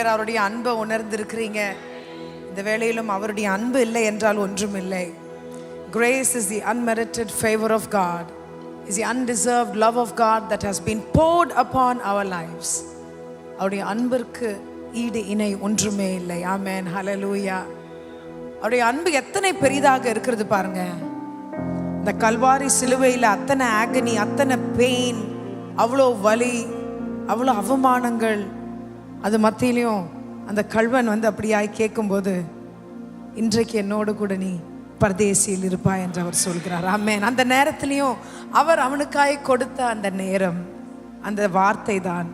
பேர் அவருடைய அன்பை உணர்ந்திருக்கிறீங்க. இந்த வேளையிலும் அவருடைய அன்பு இல்லை என்றால் ஒன்றும் இல்லை. Grace is the unmerited favor of God, is the undeserved love of God that has been poured upon our lives. அவருடைய அன்பிற்கு ஈடு இணை ஒன்றுமே இல்லை. ஆமென், ஹல்லேலூயா. அவருடைய அன்பு எத்தனை பெரிதாக இருக்கிறது பாருங்க. இந்த கல்வாரி சிலுவையில் அத்தனை ஆகனி, அத்தனை பெயின், அவ்வளோ வலி, அவ்வளோ அவமானங்கள், அது மத்தியிலையும் அந்த கல்வன் அப்படியாய் கேட்கும்போது, இன்றைக்கு என்னோடு கூட நீ பரதேசியில் இருப்பாய் என்று அவர் சொல்கிறார். ஆமென். அந்த நேரத்திலையும் அவர் அவனுக்காய் கொடுத்த அந்த நேரம், அந்த வார்த்தை தான்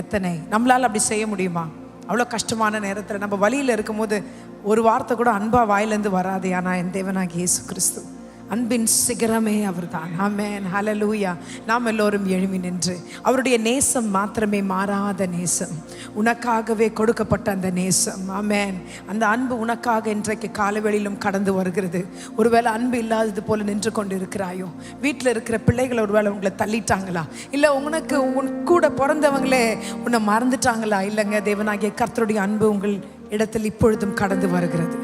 எத்தனை. நம்மளால் அப்படி செய்ய முடியுமா? அவ்வளோ கஷ்டமான நேரத்தில் நம்ம வழியில் இருக்கும்போது ஒரு வார்த்தை கூட அன்பா வாயிலேருந்து வராது. ஆனால் என் தேவனாகிய இயேசு கிறிஸ்து அன்பின் சிகரமே அவர்தான். ஆமென், ஹல்லேலூயா. நாம் எல்லோரும் எழும்பி நின்று அவருடைய நேசம் மாத்திரமே மாறாத நேசம், உனக்காகவே கொடுக்கப்பட்ட அந்த நேசம். ஆமென். அந்த அன்பு உனக்காக இன்றைக்கு காலவெளியிலும் கடந்து வருகிறது. ஒருவேளை அன்பு இல்லாதது போல நின்று கொண்டு இருக்கிறாயோ? வீட்டில் இருக்கிற பிள்ளைகள் ஒருவேளை உங்களை தள்ளிட்டாங்களா? இல்லை உனக்கு உன் கூட பிறந்தவங்களே உன்னை மறந்துட்டாங்களா? இல்லைங்க, தேவனாகிய கர்த்தருடைய அன்பு உங்கள் இடத்தில் இப்பொழுதும் கடந்து வருகிறது.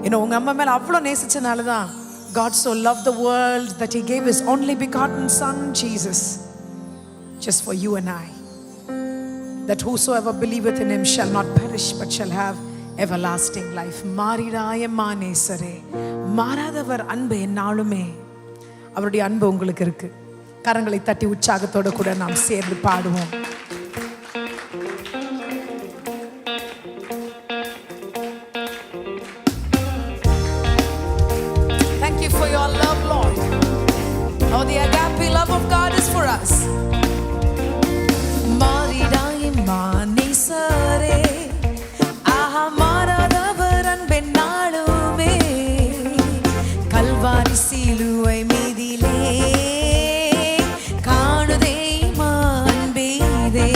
ஏன்னா உங்கள் அம்மா மேலே அவ்வளோ நேசிச்சனால தான் God so loved the world that he gave his only begotten son Jesus, just for you and I, that whosoever believeth in him shall not perish but shall have everlasting life. மாறிடாய மானேசரே, மாறாதவர் அன்பு என்னாலுமே. அவருடைய அன்பு உங்களுக்கு இருக்கு. கரங்களை தட்டி உற்சாகத்தோட கூட நாம் சேர்ந்து பாடுவோம். For your love, Lord. Oh, the agape love of God is for us. Maridai manisare, aha maradavar anbe naalume, kalvari siluvai meedile kaanude manbide.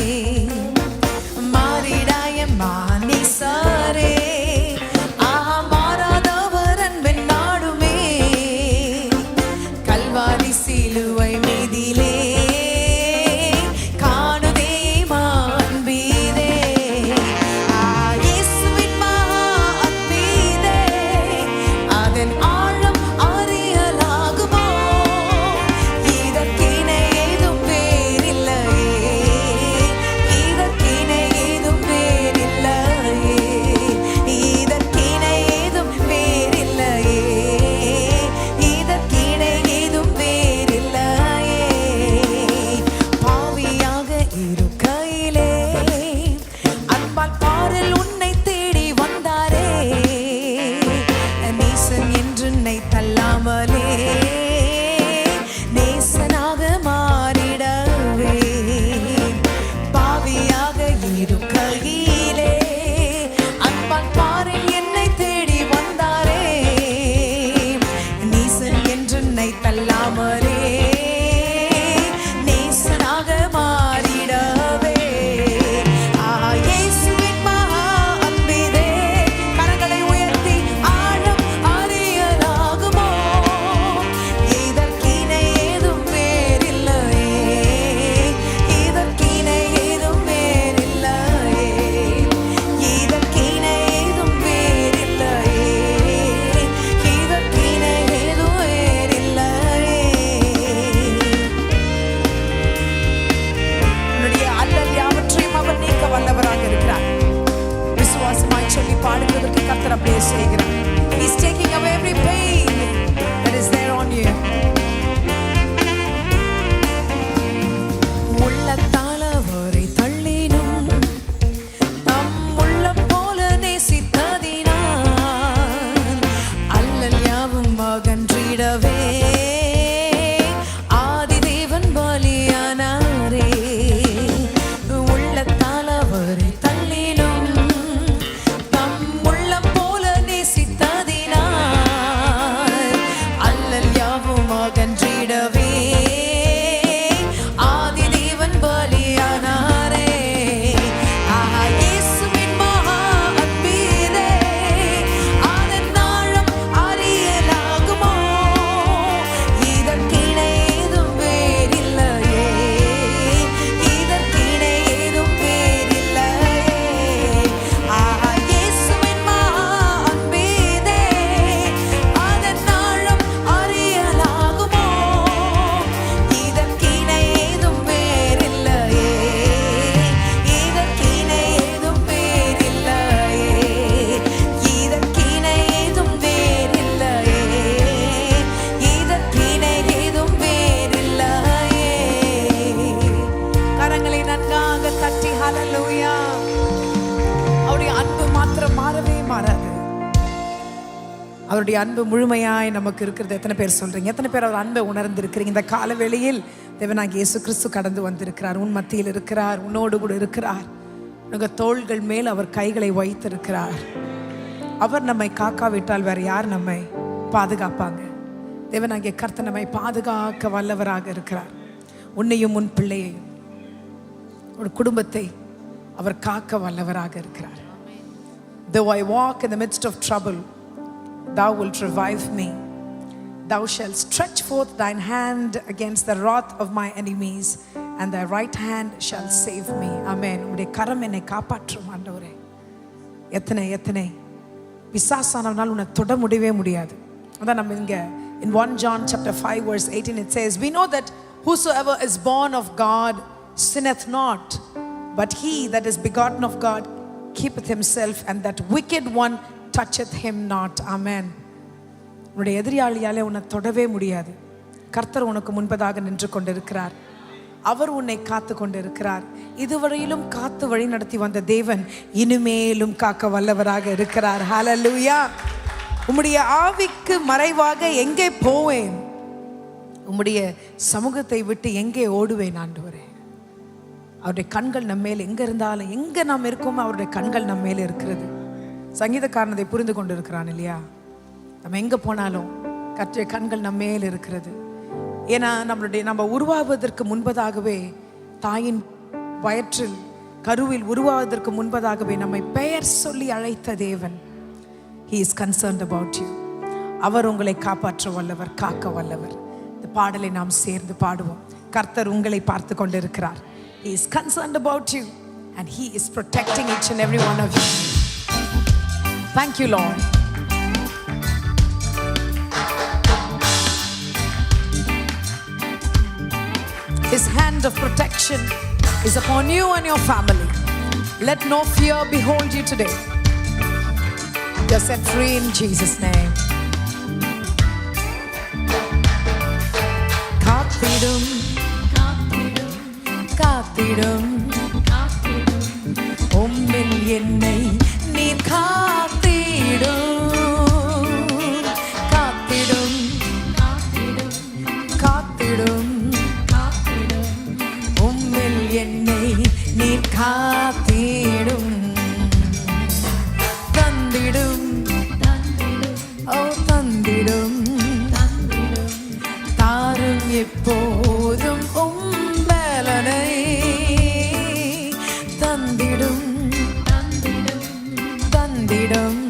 சொல்லுங்க தட்டி ஹalleluya. அவருடைய அன்பு மாத்திரம் மாறவே மாறாது. அவருடைய அன்பு முழுமையாய் நமக்கு இருக்கிறது. எத்தனை பேர் சொல்றீங்க? எத்தனை பேர் அவர் அன்பை உணர்ந்திருக்கிறீங்க? இந்த காலவேளையில் தேவனாகிய இயேசு கிறிஸ்து கடந்து வந்திருக்கிறார். உன் மத்தியில் இருக்கிறார், உன்னோடு கூட இருக்கிறார். உங்கள் தோள்கள் மேல் அவர் கைகளை வைத்திருக்கிறார். அவர் நம்மை காக்காவிட்டால் வேற யார் நம்மை பாதுகாப்பாங்க? தேவனாகிய கர்த்தர் நம்மை பாதுகாக்க வல்லவராக இருக்கிறார். உன்னையும் உன் பிள்ளையையும் ஒரு குடும்பத்தை அவர் காக்க வல்லவராக இருக்கிறார். Though I walk in the midst of trouble, thou wilt revive me. Thou shalt stretch forth thine hand against the wrath of my enemies, and thy right hand shall save me. Amen. உம்முடைய கரம் என்னை காப்பாற்றும் ஆண்டவரே. எத்தனை பிசாசானவனால் உன்னை தொட முடியவே முடியாது. அதான் நம்ம இங்க in 1 John chapter 5 verse 18 it says, we know that whosoever is born of God sinneth not, but he that is begotten of God keepeth himself, and that wicked one toucheth him not. Amen. உன்னுடைய எதிரியாளியாலே உன்னை தொடவே முடியாது. கர்த்தர் உனக்கு முன்பதாக நின்று கொண்டிருக்கிறார். அவர் உன்னை காத்து கொண்டிருக்கிறார். இதுவரையிலும் காத்து வழி நடத்தி வந்த தேவன் இனிமேலும் காக்க வல்லவராக இருக்கிறார். ஹalleluya. உம்முடைய ஆவிக்கு மறைவாக எங்கே போவேன்? உம்முடைய சமூகத்தை விட்டு எங்கே ஓடுவேன் ஆண்டவரே? அவருடைய கண்கள் நம்ம மேல் எங்க இருந்தாலும், எங்க நாம் இருக்கோமோ அவருடைய கண்கள் நம்ம மேல இருக்கிறது. சங்கீதக்காரன் அதை புரிந்து கொண்டு இருக்கிறான் இல்லையா? நம்ம எங்க போனாலும் கர்த்தருடைய கண்கள் நம்ம மேல் இருக்கிறது. ஏன்னா நம்ம உருவாவதற்கு முன்பதாகவே, தாயின் வயிற்றில் கருவில் உருவாவதற்கு முன்பதாகவே நம்மை பெயர் சொல்லி அழைத்த தேவன். He is concerned about you. அவர் உங்களை காப்பாற்ற வல்லவர், காக்க வல்லவர். இந்த பாடலை நாம் சேர்ந்து பாடுவோம். கர்த்தர் உங்களை பார்த்து கொண்டிருக்கிறார். He is concerned about you and he is protecting each and every one of you. Thank you, Lord. His hand of protection is upon you and your family. Let no fear behold you today. You're set free in Jesus' name. காத்திடும் காத்திடும் உம்மில் என்னை நீர் காத்திடும் காத்திடும் காத்திடும் உம்மில் என்னை நீர் காத்திடும் தந்திடும் ஓ தந்திடும் தாரும் எப்போதும் உம்பலனை தந்திடும் தந்திடும்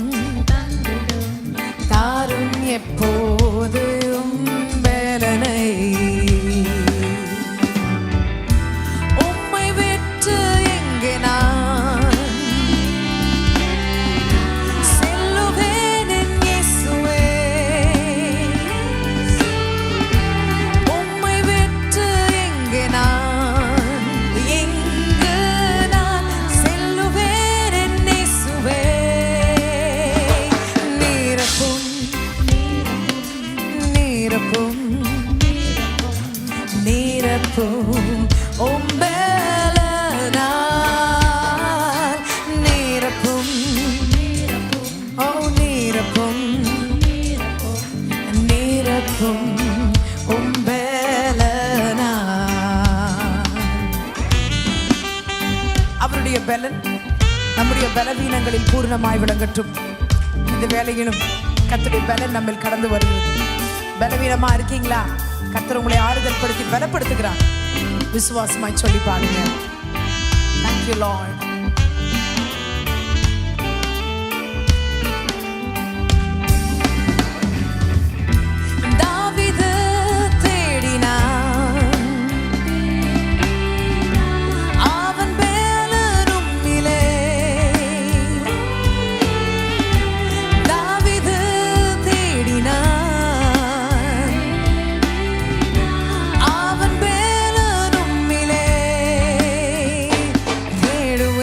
தாரும் எப்போது உம்பலனை உம்மை விட்டு எங்கே நான் செல்லுவேன் என் இயேசுவே. உம்மை விட்டு எங்கே நான் எங்கு நான் செல்லுவேன் என் இயேசுவே. நீரப்பும் நீரப்பும் நீரப்பும் உம்பலனால் நீரப்பும் ஓ நீரப்பும் நீரப்பும் உம்பலனால். அவருடைய பலன் நம்முடைய பலவீனங்களில் பூர்ணமாய் விளங்கட்டும். இந்த வேளையிலும் கர்த்தருடைய பலன் நம்ம கடந்து வருகிறது. பலவீனமா இருக்கீங்களா? கர்த்தர் உங்களை ஆறுதல் படுத்தி பலப்படுத்துகிறார். விசுவாசமாய் சொல்லி பாருங்க. Thank you, Lord. தாவீது தேடினான் அவன் பேலரும்மிலே. தாவீது தேடினான் அவன் பேலரும்மிலே. தேடுவேன்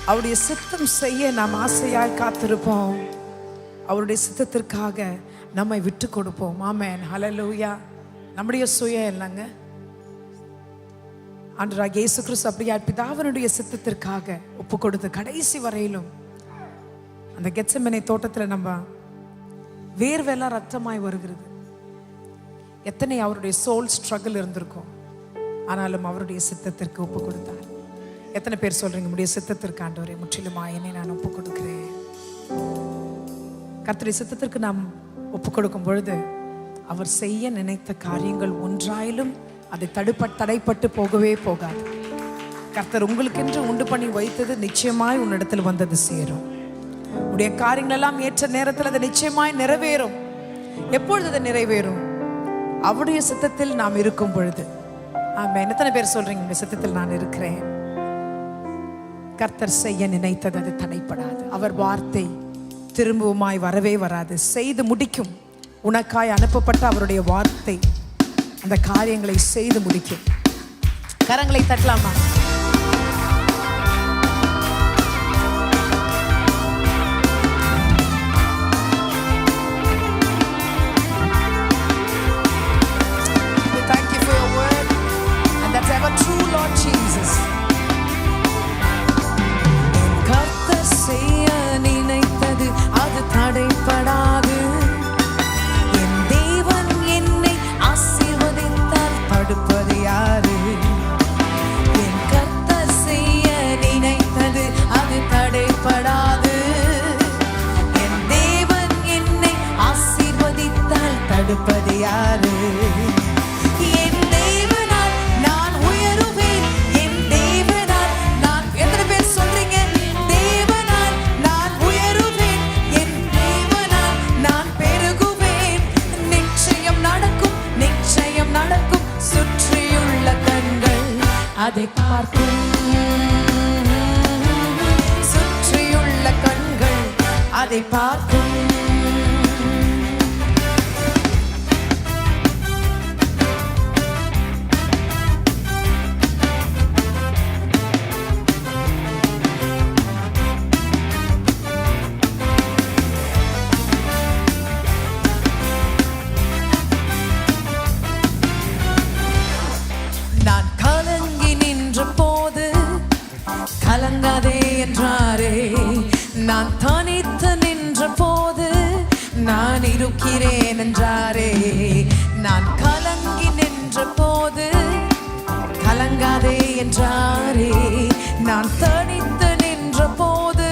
அவருடைய சித்தம் செய்ய நாம் ஆசையாய் காத்திருப்போம். அவருடைய சித்தத்திற்காக நம்மை விட்டு கொடுப்போம். ஆமென், ஹல்லேலூயா. நம்முடைய சுயம் இல்லைங்க, ஆண்டவராகிய இயேசு கிறிஸ்து அப்படியே பிதாவினுடைய சித்தத்திற்காக ஒப்பு கொடுத்து கடைசி வரையிலும் அந்த கெத்செமனே தோட்டத்தில் நம்ம வேர்வெல்லாம் ரத்தமாய் வருகிறது. எத்தனை அவருடைய சோல் ஸ்ட்ரகிள் இருந்திருக்கும், ஆனாலும் அவருடைய சித்தத்திற்கு ஒப்பு கொடுத்தார். எத்தனை பேர் சொல்றீங்க, உடைய சித்தத்திற்கு ஆண்டவரே முற்றிலுமா என்னை நான் ஒப்பு கொடுக்கிறேன். கர்த்தருடைய சித்தத்திற்கு நாம் ஒப்பு கொடுக்கும் பொழுது அவர் செய்ய நினைத்த காரியங்கள் ஒன்றாயிலும் அதை தடைப்பட்டு போகவே போகாது. கர்த்தர் உங்களுக்கென்று உண்டு பண்ணி வைத்தது நிச்சயமாய் உன்னிடத்தில் வந்தது சேரும். உடைய காரியங்கள் எல்லாம் ஏற்ற நேரத்தில் அது நிச்சயமாய் நிறைவேறும். எப்பொழுது அது நிறைவேறும்? அவருடைய சித்தத்தில் நாம் இருக்கும் பொழுது. ஆமென். எத்தனை பேர் சொல்றீங்க, உடைய சித்தத்தில் நான் இருக்கிறேன்? கர்த்தர் செய்ய நினைத்தது அது தடைப்படாது. அவர் வார்த்தை திரும்பவுமாய் வரவே வராது, செய்து முடிக்கும். உனக்காய் அனுப்பப்பட்ட அவருடைய வார்த்தை அந்த காரியங்களை செய்து முடிக்கும். கரங்களை தட்டலாமா? Thank you for your word and that's ever true, Lord Jesus. கர்த்தர் செய்ய நினைத்தது அது தடைப்படாது. என் தேவன் என்னை ஆசீர்வதித்தால் தடுப்பது யாரு? என் கர்த்தர் செய்ய நினைத்தது அது தடைப்படாது. என் தேவன் என்னை ஆசீர்வதித்தால் தடுப்பது யாரு? என் தேவனால் நான் உயருவேன். என் தேவனால் நான், எத்தனை பேர் சொல்றீங்க, தேவனால் நான் உயருவேன், என் தேவனால் நான் பெருகுவேன். நிச்சயம் நடக்கும், நிச்சயம் நடக்கும். சுற்றியுள்ள கண்கள் அதை பார்க்கும். சுற்றியுள்ள கண்கள் அதை பார்க்கும். நான் கலங்கி நின்ற போது கலங்காதே என்றாரே. நான் தனித்து நின்ற போது நான் இருக்கிறேன் என்றாரே. நான் கலங்கி நின்ற போது கலங்காதே என்றாரே. நான் தனித்து நின்ற போது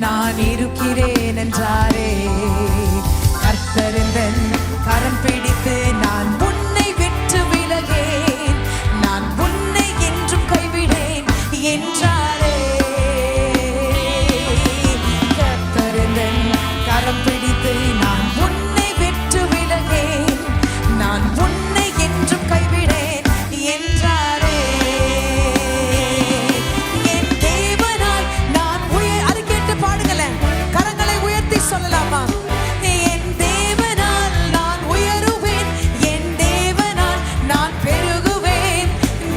நான் இருக்கிறேன் என்றாரே. கர்த்தர் எந்தன் கரம் பிடித்து நான் உன்னை விட்டு விலகேன், நான் உன்னை என்றும் கைவிடேன் என்றாரே. கர்த்தர் எந்தன் கரம் பிடித்து நான் உன்னை விட்டு விலகேன், நான் உன்னை என்றும் கைவிடேன் என்றாரே. என் தேவனால் நான் அதை கேட்டு பாடுங்களேன், கரங்களை உயர்த்தி சொல்லலாமா? என் தேவனால் நான் உயருவேன், என் தேவனால் நான் பெருகுவேன்.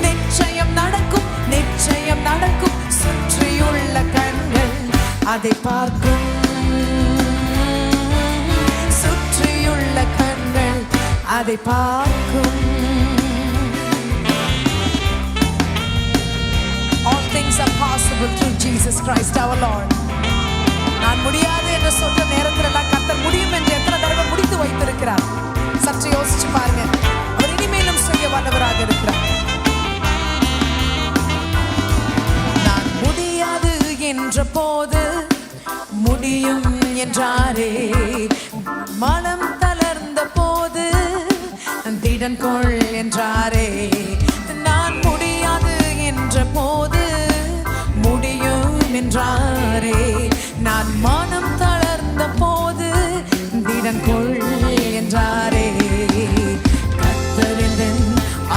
நிச்சயம் நடக்கும், நிச்சயம் நடக்கும். சுற்றியுள்ள கண்கள் அதை பார்க்கும். சுற்றியுள்ள கண்கள் அதை பார்க்கும். All things are possible through Jesus Christ our Lord. நான் முடியாது என்று சொல்ற நேரத்தில் எல்லாம் கர்த்தர் முடியும் என்று எத்தனை தடவை முடித்து வைத்திருக்கிறார். சற்று யோசிச்சு பாருங்க, அவர் இனிமேலும் செய்ய வல்லவராக இருக்கிறார். நான் முடியாது என்ற போது முடியும் என்றாரே. மனம் தளர்ந்த போது திடன் கொள் என்றாரே. நான் முடியாது என்ற போது முடியும் என்றாரே. நான் மனம் தளர்ந்த போது திடன் கொள் என்றாரே. கர்த்தர் எந்தன்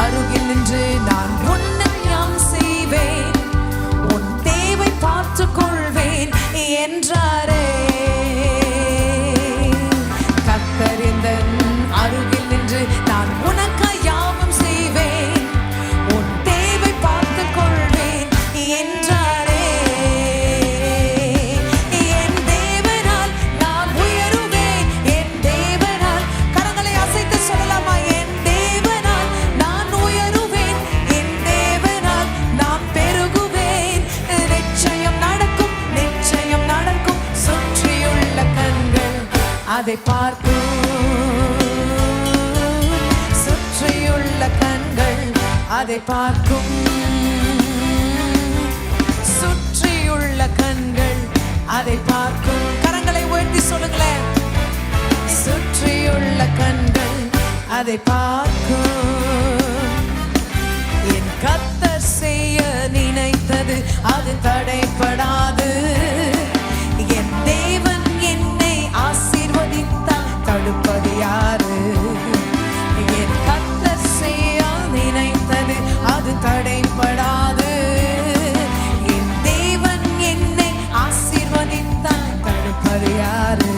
அருகில் நின்று நான் உன்னை யாம் செய்வேன், உன் தேவை பார்த்துக் கொள்வேன் என்றாரே. கர்த்தர் எந்தன் அருகில் நின்று நான் உனக்காய் யாவும் செய்வேன், உன் தேவை பார்த்துக் கொள்வேன் என்றாரே. அதை பார்க்கும். சுற்றியுள்ள கண்கள் அதை பார்க்கும். சுற்றியுள்ள கண்கள் அதை பார்க்கும். கரங்களை உயர்த்தி சொல்லுங்களேன். சுற்றியுள்ள கண்கள் அதை பார்க்கும். என் கர்த்தர் செய்ய நினைத்தது அது தடைப்படாது. என் தேவன் என்னை ஆசீர்வதித்தால் தடுப்பது யாரு? என் கர்த்தர் செய்ய நினைத்தது அது தடைப்படாது. என் தேவன் என்னை ஆசீர்வதித்தால் தடுப்பது யாரு?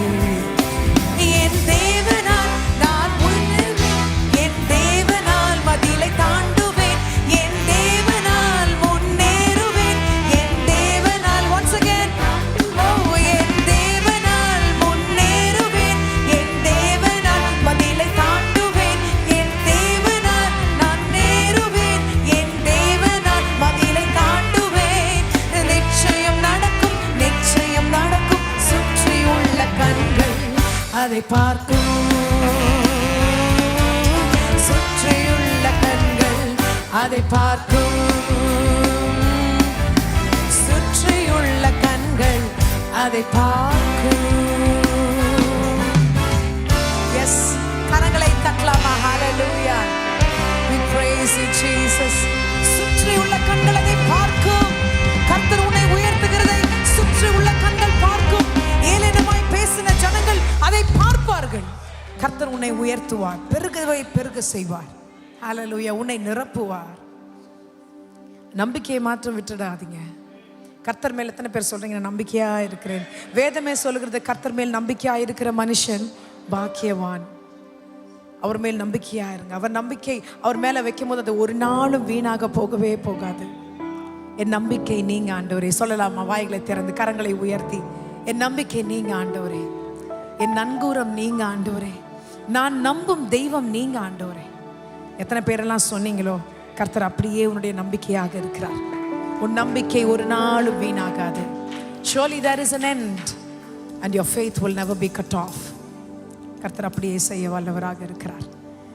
என் தேவனால் நான் முன்னேறுவேன். என் தேவனால் மதிலை தாண்டுவேன். என் தேவனால் முன்னேறுவேன். என் தேவனால் once again என் தேவனால் முன்னேறுவேன். என் தேவனால் மதிலை தாண்டுவேன். என் தேவனால் நான் நேருவேன். என் தேவனால் மதிலை தாண்டுவேன். நிச்சயம் நடக்கும், நிச்சயம் நடக்கும். சுற்றியுள்ள கண்கள் அதை பார்க்கும். சுற்றியுள்ள கண்கள் அதை பார்க்கும். சுற்றியுள்ள கண்கள் அதை பார்க்கும். எஸ், கரங்களை தட்டலாமா? ஹalleluya, we praise you Jesus. சுற்றியுள்ள கண்கள் அதை பார்க்கும். கர்த்தர் உன்னை உயர்த்துகிறதை சுற்றியுள்ள கண்கள் பார்க்கும். ஏளனமாய் பேசின ஜனங்கள் அதை பார்ப்பார்கள். கர்த்தர் உன்னை உயர்த்துவார், பெருகவை பெருக செய்வார். ஹalleluya, உன்னை நிரப்புவார். நம்பிக்கையை மாற்றம் விட்டுடாதீங்க. கர்த்தர் மேல் எத்தனை பேர் சொல்றீங்க நான் நம்பிக்கையா இருக்கிறேன்? வேதமே சொல்லுகிறது கர்த்தர் மேல் நம்பிக்கையா இருக்கிற மனுஷன் பாக்கியவான். அவர் மேல் நம்பிக்கையா இருங்க. அவர் நம்பிக்கை அவர் மேல வைக்கும் போது அது ஒரு நாளும் வீணாக போகவே போகாது. என் நம்பிக்கை நீங்க ஆண்டவரே. சொல்லலாமா? வாய்களை திறந்து கரங்களை உயர்த்தி, என் நம்பிக்கை நீங்க ஆண்டவரே. என் நங்கூரம் நீங்க ஆண்டவரே. நான் நம்பும் தெய்வம் நீங்க ஆண்டவரே. எத்தனை பேரெல்லாம் சொன்னீங்களோ கர்த்தர் அப்படியே உன்னுடைய நம்பிக்கையாக இருக்கிறார். உன் நம்பிக்கை ஒரு நாளும் வீணாகாது. Surely there is an end and your faith will never be cut off. கர்த்தர் அப்படியே செய்ய வல்லவராக இருக்கிறார்.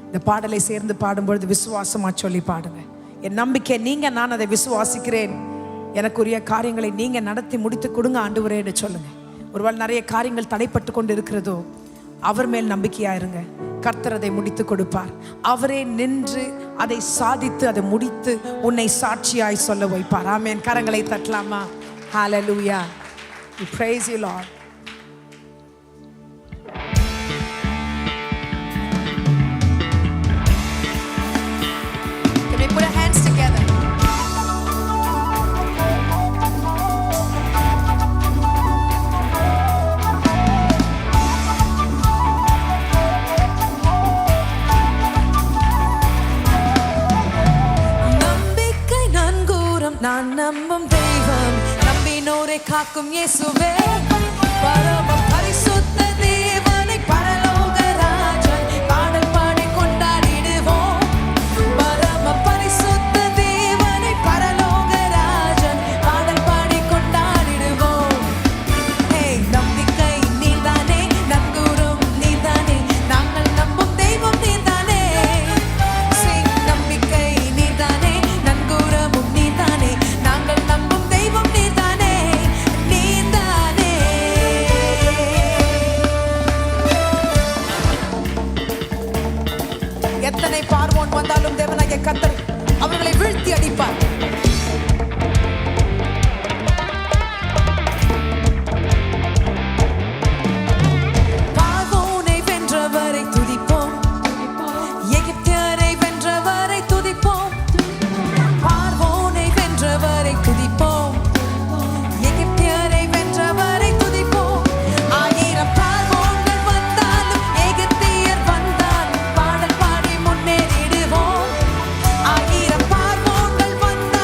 இந்த பாடலை சேர்ந்து பாடும்பொழுது விசுவாசமா சொல்லி பாடுங்க. என் நம்பிக்கை நீங்க, நான் அதை விசுவாசிக்கிறேன். எனக்குரிய காரியங்களை நீங்க நடத்தி முடித்து கொடுங்க ஆண்டவரேன்னு சொல்லுங்க. ஒருவேளை நிறைய காரியங்கள் தடைப்பட்டு கொண்டு இருக்கிறதோ அவர் மேல் நம்பிக்கையா இருங்க. கர்த்தர் அதை முடித்து கொடுப்பார். அவரே நின்று அதை சாதித்து அதை முடித்து உன்னை சாட்சியாய் சொல்ல வைப்பார். ஆமென். கரங்களை தட்டலாமா? ஹalleluya, we praise you Lord. Can we put our hands together? நான் நம்பும் தெய்வம், நம்பினோரை காக்கும் இயேசுவே. பரம பரிசுத்த தேவனை, பரலோக ராஜன், பாடல் பாடி கொண்டாடிடுவோம். பரம பரிசுத்த தேவனை, பரலோக ராஜன், பாடல் பாடி கொண்டாடிடுவோம். ஹே, நம்பிக்கை நீதானே, நங்கூரம் நீதானே, நாங்கள் நம்பும் தெய்வம் நீதானே. நம்பிக்கை நீதானே, நங்கூரமும் நீதானே, நாங்கள் நம்பும் தெய்வம் நீதானே, நீதானே. எத்தனை பார்வோன் வந்தாலும் தேவனாகிய கர்த்தர் அவர்களை வீழ்த்தி அடிப்பார். பார்வோனை வென்றவரை துதிப்போம், எகிப்தியரை வென்றவரை துதிப்போம். பார்வோனை வென்றவரை துதிப்போம், எகிப்தியரை வென்றவரை துதிப்போம். 1000 பார்வோன்கள் வந்தாலும் எகிப்தியர் வந்தாலும் பாடல் பாடி முன்னேறிடுவோம். 1000 பார்வோன்கள் வந்தாலும்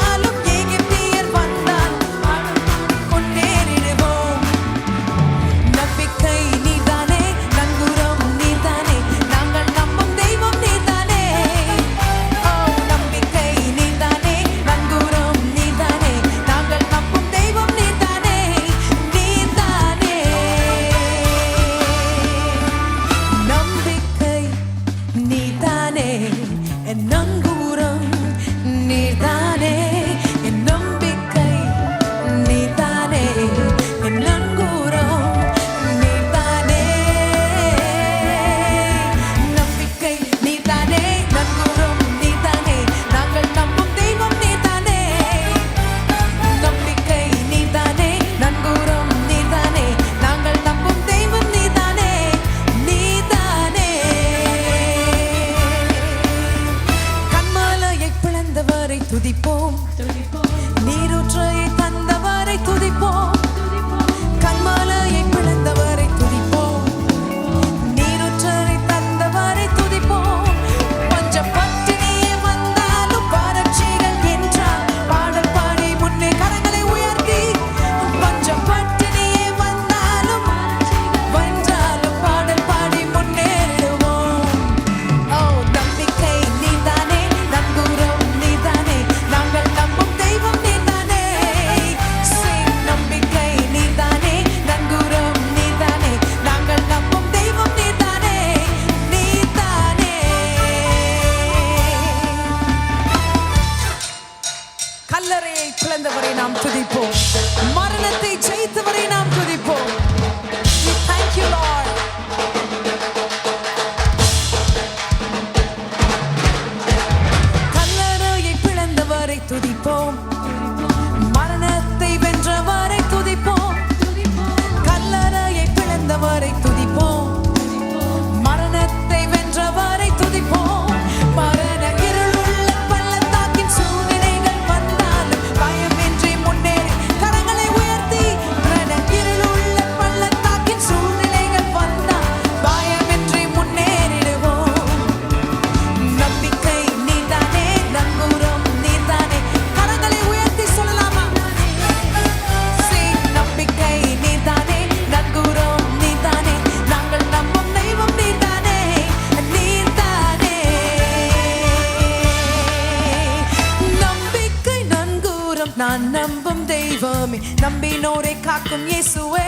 நம்பினோரை காக்கும் இயேசுவே.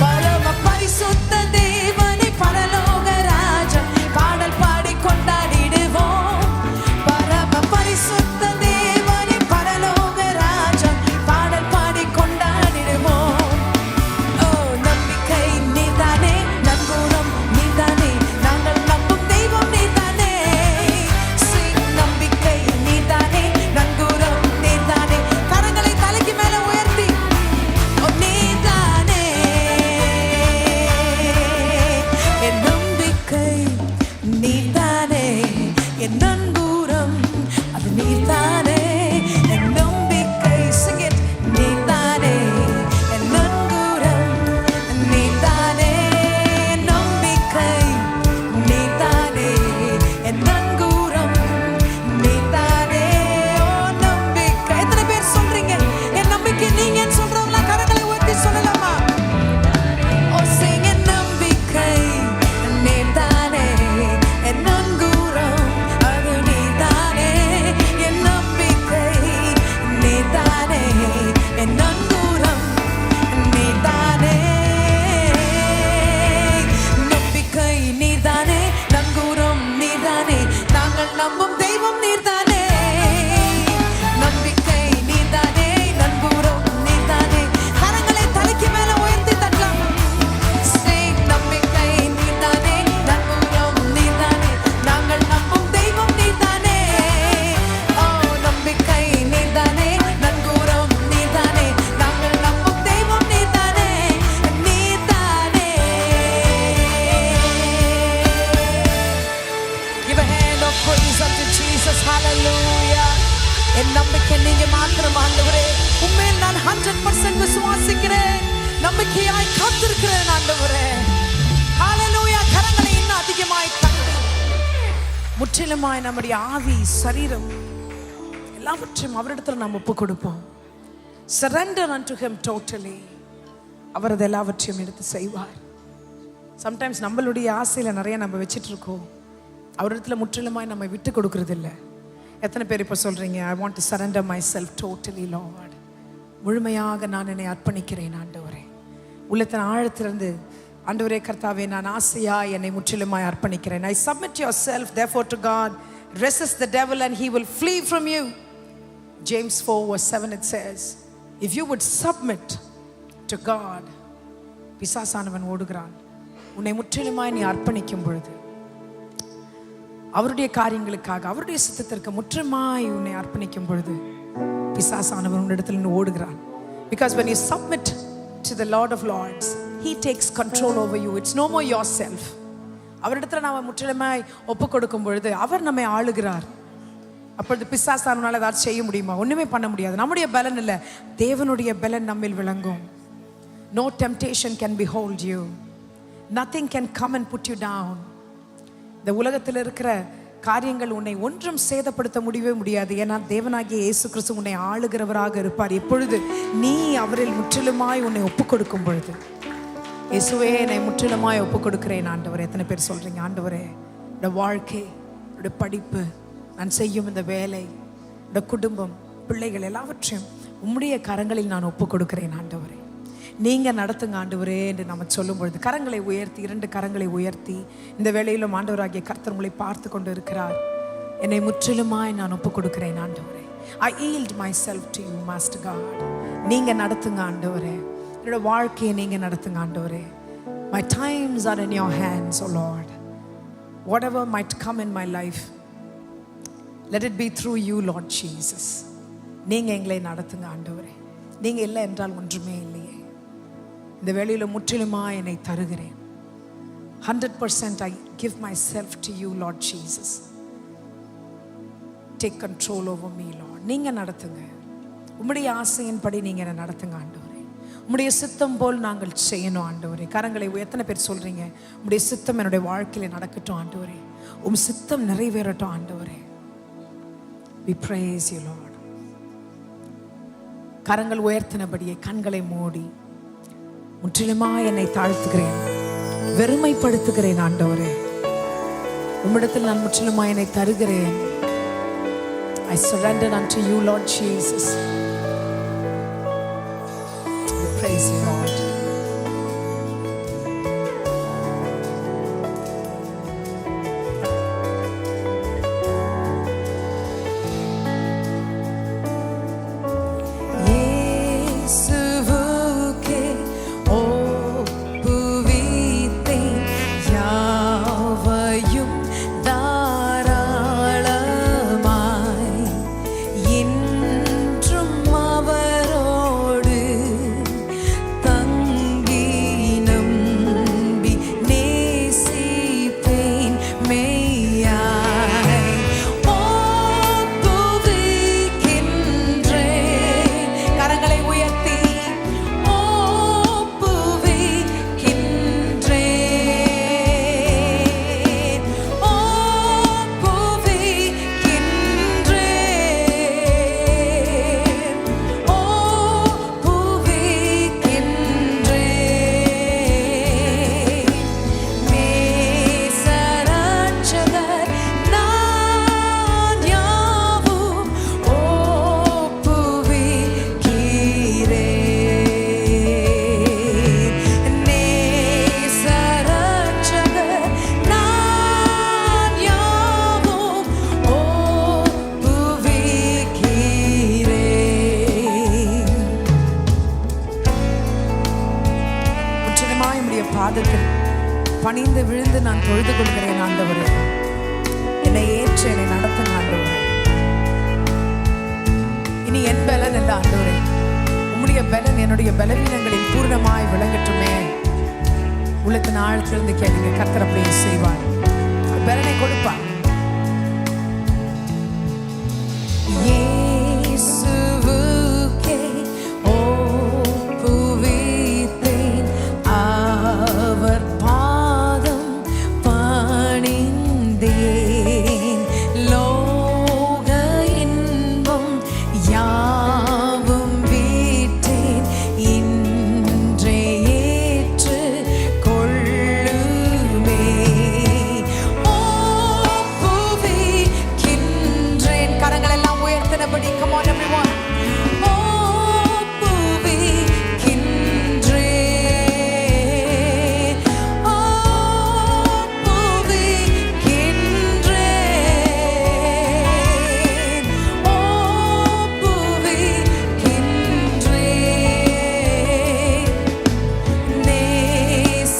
பரம பரிசுத்த தேவனை பரலோக ராஜன் பாடல் பாடி கொண்டாடிடுவோம். பரம பரிசுத்த தேவனை பரலோக ராஜன் பாடல் பாடி கொண்டாடிடுவோம். ஓ நம்பிக்கை நீதானே, நங்கூரம் நீதானே, நாங்கள் நம்பும் தெய்வம் நீதானே. நம்பிக்கை நீதானே, நங்கூரம் நீதானே, கரங்களை தலைக்கு மேல உயர்த்தி நீதானே. என் நம்பிக்கை நீதானே, என் நங்கூரம் அது நீதானே. என் நம்பிக்கை sing it நீதானே, என் நங்கூரம் நீதானே. நம்பிக்கை நீதானே, என் நங்கூரம் நீதானே. ஓ நம்பிக்கை. எத்தனை பேர் சொல்றீங்க என் நம்பிக்கை நீங்கன்னு சொல்றவங்களா கரங்களை உயர்த்தி சொல்லலாமா? ஓ sing என் நம்பிக்கை நீதானே, என் நங்கூரம் அது நீதானே. என் நம்பிக்கை நீதானே, என் நங்கூரம் நீதானே. நம்பிக்கை நீதானே, நங்கூரம் நீதானே, நாங்கள் நம்பும் தெய்வம் நீதானே. நம்பிக்கை நீதானே, நங்கூரம் நீதானே, கரங்களை தலைக்கு மேல உயர்த்தி தட்டலாம். நம்பிக்கை நீதானே, நங்கூரம் நீதானே, நாங்கள் நம்பும் தெய்வம் நீதானே. ஓ நம்பிக்கை நீதானே, நங்கூரம் நீதானே, நாங்கள் நம்பும் தெய்வம் நீதானே. நீதானே. Give a hand of praise unto Jesus. Hallelujah. என் நம்பிக்கை நீங்க மாத்திரம் ஆண்டவரே. உண்மையில் நான் 100% விசுவாசிக்கிறேன். நம்பிக்கையாய் காத்திருக்கிறேன் ஆண்டவரே. ஹalleluya. கரங்களை இன்னும் அதிகமாய் தட்டி முற்றிலுமாய் நம்முடைய ஆவி, சரீரம் எல்லாவற்றையும் அவரிடத்தில் நாம் ஒப்பு கொடுப்போம். Surrender unto him totally. அவர் அது எல்லாவற்றையும் எடுத்து செய்வார். சம்டைம்ஸ் நம்மளுடைய ஆசையில நிறைய நம்ம வச்சிட்டு இருக்கோம். அவரிடத்துல முற்றிலுமாய் நம்ம விட்டு கொடுக்கறது இல்லை. எத்தனை பேர் இப்போ சொல்றீங்க I want to surrender myself totally Lord. முழுமையாக நான் என்னை அர்ப்பணிக்கிறேன் ஆண்டவரே. உள்ளத்தின் ஆழத்திலிருந்து ஆண்டவரே கர்த்தாவே நான் ஆசையா என்னை முற்றிலுமாய் அர்ப்பணிக்கிறேன். I submit yourself therefore to God. Resist the devil and he will flee from you. James 4:7 it says, if you would submit to God, பிசாசானவன் ஓடுகிறான். உன்னை முற்றிலுமாய் நீ அர்ப்பணிக்கும் பொழுது அவருடைய காரியங்களுக்காக அவருடைய சித்தத்திற்கு முற்றிலுமாய் உன்னை அர்ப்பணிக்கும் பொழுது பிசாசானவன் உன்னிடத்தில் ஓடுகிறான். Because when you submit to the Lord of Lords, he takes control over you. It's no more yourself. அவரிடத்துல நாம முற்றிலுமாய் ஒப்பு கொடுக்கும் பொழுது அவர் நம்மை ஆளுகிறார். அப்பொழுது பிசாசானவனால ஏதாவது செய்ய முடியுமா? ஒண்ணுமே பண்ண முடியாது. நம்முடைய பலன் இல்லை, தேவனுடைய பலன் நம்மில் விளங்கும். No temptation can behold you. Nothing can come and put you down. இந்த உலகத்தில் இருக்கிற காரியங்கள் உன்னை ஒன்றும் சேதப்படுத்த முடியவே முடியாது. ஏன்னா தேவனாகிய இயேசு கிறிஸ்து உன்னை ஆளுகிறவராக இருப்பார். எப்பொழுது நீ அவரில் முற்றிலுமாய் உன்னை ஒப்பு கொடுக்கும் பொழுது, இயேசுவே என்னை முற்றிலுமாய் ஒப்பு கொடுக்கிறேன் ஆண்டவரே. எத்தனை பேர் சொல்றீங்க ஆண்டவரே என்னோட வாழ்க்கை, என்னோட படிப்பு, நான் செய்யும் இந்த வேலை, என்னோட குடும்பம், பிள்ளைகள் எல்லாவற்றையும் உம்முடைய கரங்களில் நான் ஒப்பு கொடுக்கிறேன் ஆண்டவரே. நீங்க நடத்துங்க ஆண்டவரே என்று நம்ம சொல்லும் பொழுது கரங்களை உயர்த்தி, 2 கரங்களை உயர்த்தி, இந்த வேளையிலும் ஆண்டவராகிய கர்த்தர் உங்களை பார்த்து கொண்டு இருக்கிறார். என்னை முற்றிலுமாய் நான் ஒப்பு கொடுக்கிறேன் ஆண்டவரே. I yield myself to you master God. நீங்க நடத்துங்க ஆண்டவரே. என்னோட வாழ்க்கையை நீங்க நடத்துங்க ஆண்டவரே. My times are in your hands, oh Lord. Whatever might come in my life, let it be through you Lord Jesus. நீங்க எங்களை நடத்துங்க ஆண்டவரே. நீங்க இல்லை என்றால் ஒன்றுமே இல்லையே. இந்த வேளையில முற்றிலுமாய் என்னை தருகிறேன். 100% I give myself to you Lord Jesus. Take control over me Lord. நீங்க நடத்துங்க. உம்முடைய ஆசையின்படி நீங்க என்னை நடத்துங்க ஆண்டவரே. உம்முடைய சித்தம் போல் நாங்கள் செய்யணும் ஆண்டவரே. கரங்களை எத்தனை பேர் சொல்றீங்க உம்முடைய சித்தம் என்னுடைய வாழ்க்கையில நடக்கட்டும் ஆண்டவரே. உம் சித்தம் நிறைவேறட்டும் ஆண்டவரே. We praise you Lord. கரங்கள் உயர்த்தினபடியே கண்களை மூடி முற்றிலுமாய் என்னை தாழ்த்துகிறேன், வெறுமைப்படுத்துகிறேன் ஆண்டவரே. உம்மிடத்தில் நான் முற்றிலுமாய் என்னை தருகிறேன். I surrender unto you Lord Jesus. Praise you, Lord. இயேசுவுக்கே ஒப்புவித்தேன் யாவையும் தாராளமாய். இன்றும் அவரோடு தங்கி நம்பி நேசிப்பேன் மெய்யாய். ஒப்புவிக்கின்றேன், கரங்களை உயர்த்தி ஒப்புவிக்கின்றேன், ஒப்புவிக்கின்றேன். நேசரட்சகர் நான் யாவும் ஒப்புவிக்கிறேன். நேசரட்சகர் நான் யாவும் ஒப்புவிக்கிறேன். முற்றிலுமாய் உம்முடைய பாதத்தில் பணிந்து விழுந்து நான் தொழுது கொள்கிறேன் ஆண்டவரே. என்னை ஏற்று என்னை நடத்தும் ஆண்டவரே. இனி என் பலன் அல்ல ஆண்டவரே, உம்முடைய பலன் என்னுடைய பலவீனங்களில் பூர்ணமாய் விளங்கட்டுமே. உள்ளத்தின் ஆழத்திலிருந்து கேளுங்க, கர்த்தர் அப்படியே செய்வார், பலனை கொடுப்பார். இயேசுவுக்கே ஒப்புவித்தேன் அவர் பாதம் பணிந்தேன். லோக இன்பம் யாவும் விட்டேன், இன்றே ஏற்று கொள்ளுமே. ஒப்புவிக்கின்றேன், கரங்கள் எல்லாம் உயர்த்தினபடி. Come on everyone. ஒப்புவிக்கின்றேன், ஒப்புவிக்கின்றேன், ஒப்புவிக்கின்றேன்.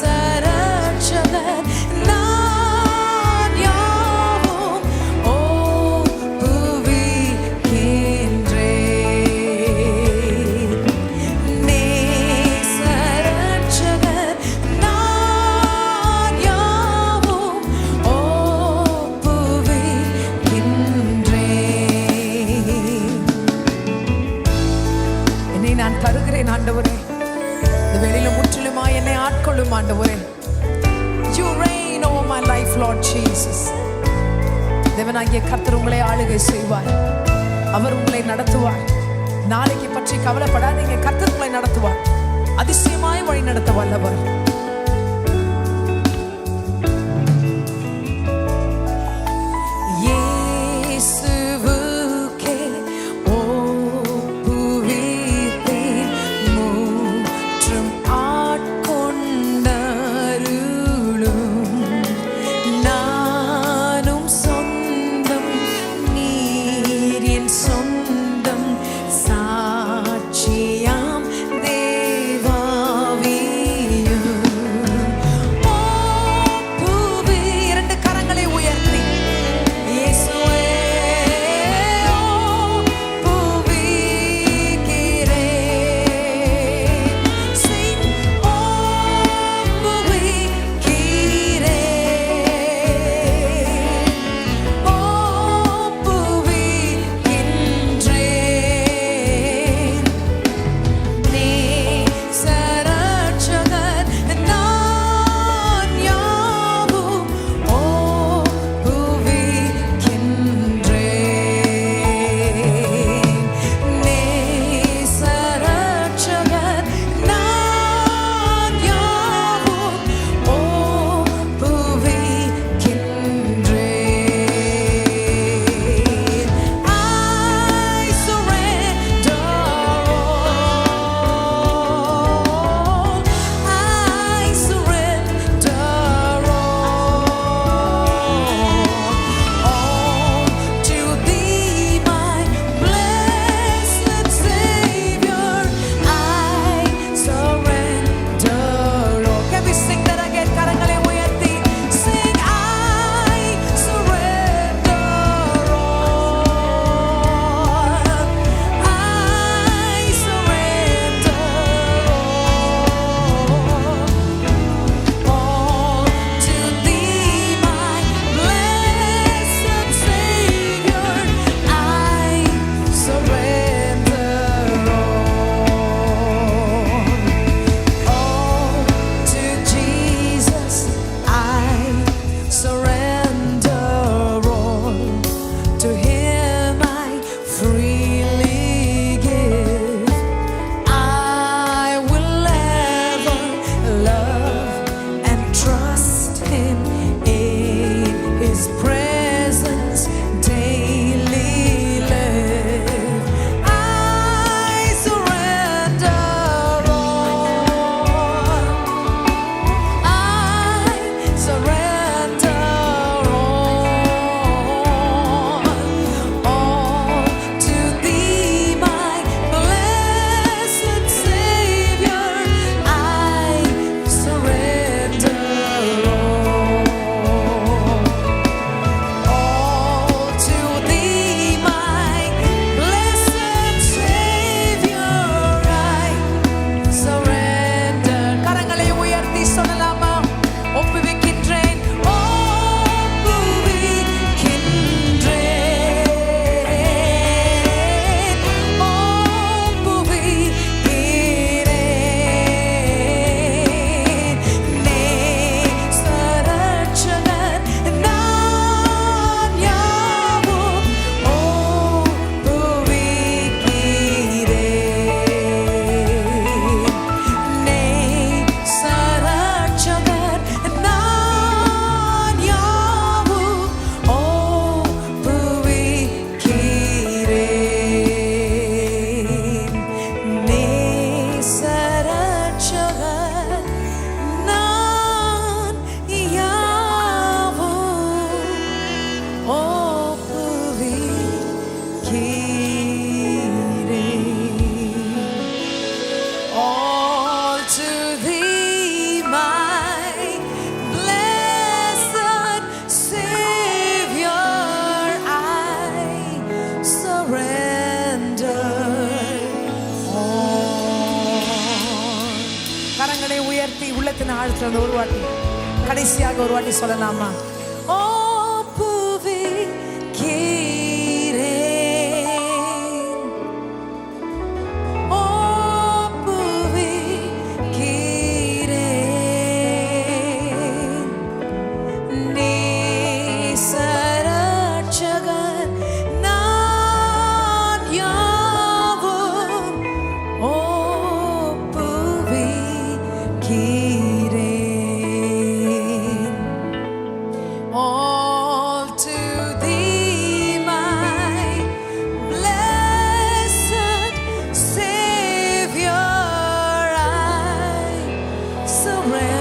நேசரட்சகர் நான் யாவும் ஒப்புவிக்கின்றேன். நேசரட்சகர் நான் யாவும் ஒப்புவிக்கின்றேன். என்னை நான் தருகிறேன் ஆண்டவரே. இந்த வேளையில முற்றிலுமாய் என்னை ஆட்கொள்ளும் ஆண்டவரே. You reign over my life, Lord Jesus. தேவனாகிய கர்த்தர் உங்களை ஆளுகை செய்வார், அவர் உங்களை நடத்துவார். நாளைக்கு பற்றி கவலைப்படாதீங்க, கர்த்தர் உங்களை நடத்துவார், அதிசயமாய் வழி நடத்த வல்லவர். இயேசுவுக்கே ஒப்புவித்தேன் முற்றும் ஆட்கொண்டருளும். நானும் சொந்தம், நீர் என் சொந்தம், சாட்சியாம் தேவாவியும் அந்த ஒரு வாட்டி கடைசியாக ஒரு வாட்டி சொல்லலாமா? Surrender.